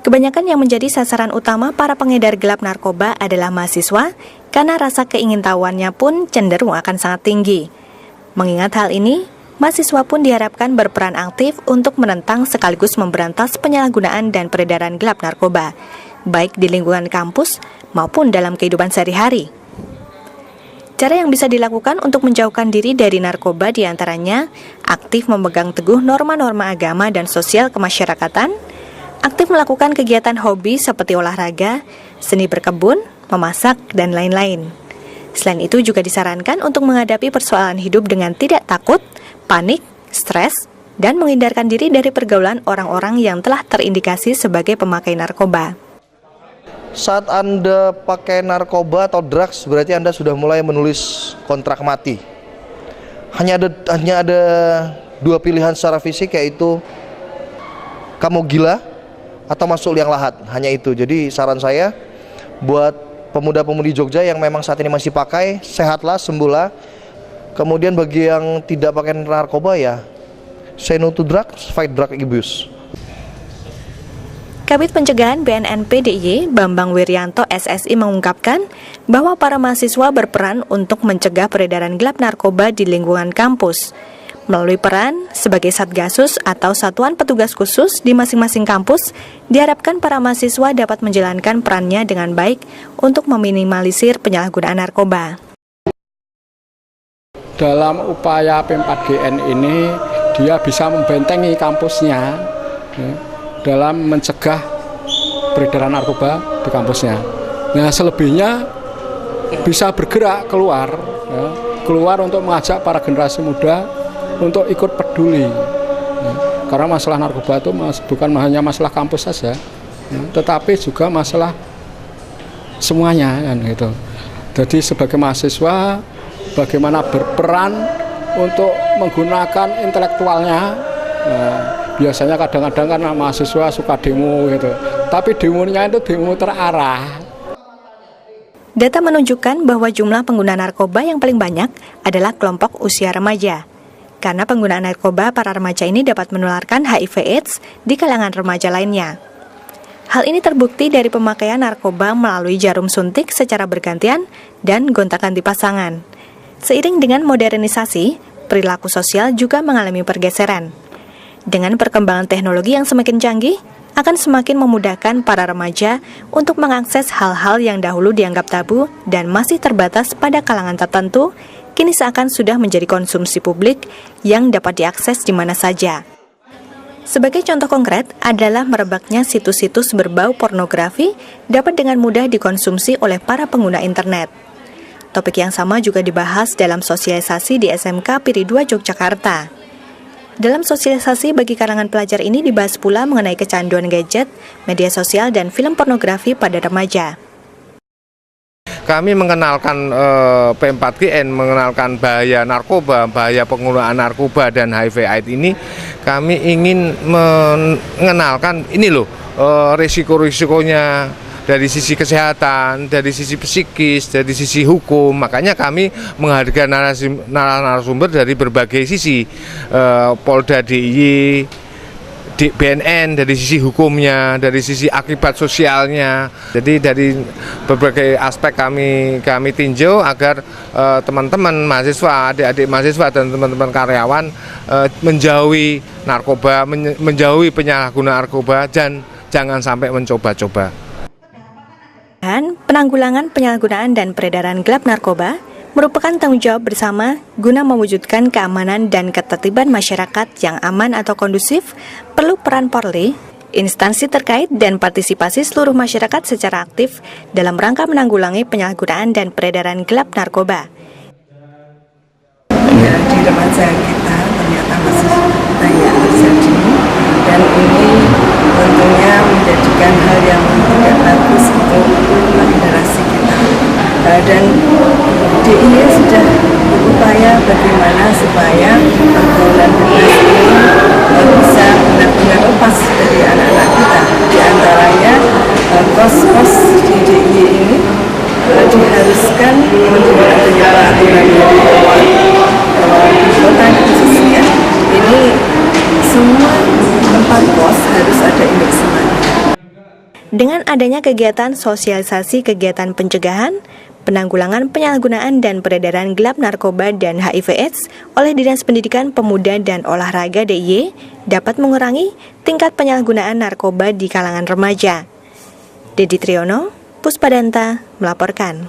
Kebanyakan yang menjadi sasaran utama para pengedar gelap narkoba adalah mahasiswa, karena rasa keingintahuannya pun cenderung akan sangat tinggi. Mengingat hal ini, mahasiswa pun diharapkan berperan aktif untuk menentang sekaligus memberantas penyalahgunaan dan peredaran gelap narkoba, baik di lingkungan kampus maupun dalam kehidupan sehari-hari. Cara yang bisa dilakukan untuk menjauhkan diri dari narkoba diantaranya aktif memegang teguh norma-norma agama dan sosial kemasyarakatan, aktif melakukan kegiatan hobi seperti olahraga, seni berkebun, memasak, dan lain-lain. Selain itu juga disarankan untuk menghadapi persoalan hidup dengan tidak takut, panik, stres, dan menghindarkan diri dari pergaulan orang-orang yang telah terindikasi sebagai pemakai narkoba. Saat Anda pakai narkoba atau drugs, berarti Anda sudah mulai menulis kontrak mati. Hanya ada dua pilihan secara fisik, yaitu kamu gila atau masuk liang lahat. Hanya itu. Jadi saran saya buat pemuda-pemudi Jogja yang memang saat ini masih pakai, sehatlah, sembuhlah. Kemudian bagi yang tidak pakai narkoba, ya say no to drugs, fight drug abuse. Kabid Pencegahan BNNP DIY Bambang Wiryanto SSI mengungkapkan bahwa para mahasiswa berperan untuk mencegah peredaran gelap narkoba di lingkungan kampus. Melalui peran sebagai Satgasus atau Satuan Petugas Khusus di masing-masing kampus, diharapkan para mahasiswa dapat menjalankan perannya dengan baik untuk meminimalisir penyalahgunaan narkoba. Dalam upaya P4GN ini, dia bisa membentengi kampusnya dalam mencegah peredaran narkoba di kampusnya. Nah, selebihnya bisa bergerak keluar untuk mengajak para generasi muda untuk ikut peduli. Karena masalah narkoba itu bukan hanya masalah kampus saja, tetapi juga masalah semuanya kan gitu. Jadi sebagai mahasiswa, bagaimana berperan untuk menggunakan intelektualnya. Biasanya kadang-kadang kan mahasiswa suka demo gitu, tapi demonya itu demo terarah. Data menunjukkan bahwa jumlah pengguna narkoba yang paling banyak adalah kelompok usia remaja. Karena penggunaan narkoba para remaja ini dapat menularkan HIV/AIDS di kalangan remaja lainnya. Hal ini terbukti dari pemakaian narkoba melalui jarum suntik secara bergantian dan gonta-ganti pasangan. Seiring dengan modernisasi, perilaku sosial juga mengalami pergeseran. Dengan perkembangan teknologi yang semakin canggih, akan semakin memudahkan para remaja untuk mengakses hal-hal yang dahulu dianggap tabu dan masih terbatas pada kalangan tertentu, kini seakan sudah menjadi konsumsi publik yang dapat diakses di mana saja. Sebagai contoh konkret adalah merebaknya situs-situs berbau pornografi dapat dengan mudah dikonsumsi oleh para pengguna internet. Topik yang sama juga dibahas dalam sosialisasi di SMK Piri 2 Yogyakarta. Dalam sosialisasi bagi kalangan pelajar ini dibahas pula mengenai kecanduan gadget, media sosial, dan film pornografi pada remaja. Kami mengenalkan P4GN, mengenalkan bahaya narkoba, bahaya penggunaan narkoba dan HIV/AIDS ini. Kami ingin mengenalkan ini loh, risiko-risikonya dari sisi kesehatan, dari sisi psikis, dari sisi hukum. Makanya kami menghadirkan narasumber dari berbagai sisi, Polda DIY, BNN, dari sisi hukumnya, dari sisi akibat sosialnya. Jadi dari berbagai aspek kami tinjau agar teman-teman mahasiswa, adik-adik mahasiswa dan teman-teman karyawan menjauhi narkoba, menjauhi penyalahgunaan narkoba dan jangan sampai mencoba-coba. Penanggulangan penyalahgunaan dan peredaran gelap narkoba merupakan tanggung jawab bersama guna mewujudkan keamanan dan ketertiban masyarakat yang aman atau kondusif. Perlu peran Polri, instansi terkait, dan partisipasi seluruh masyarakat secara aktif dalam rangka menanggulangi penyalahgunaan dan peredaran gelap narkoba. Ya, di remaja kita ternyata masih banyak terjadi, dan ini tentunya menjadikan hal yang tidak bagus untuk generasi kita. Dan DIY sudah berupaya bagaimana supaya pergaulan bebas ini bisa benar-benar lepas dari anak-anak kita. Di antaranya kos-kos di DIY ini diharuskan menurut adanya peraturan dari kota khususnya ini semua tempat kos harus ada indeks semuanya. Dengan adanya kegiatan sosialisasi kegiatan pencegahan, penanggulangan penyalahgunaan dan peredaran gelap narkoba dan HIV/AIDS oleh Dinas Pendidikan Pemuda dan Olahraga DIY dapat mengurangi tingkat penyalahgunaan narkoba di kalangan remaja. Dedi Triyono, Puspadanta melaporkan.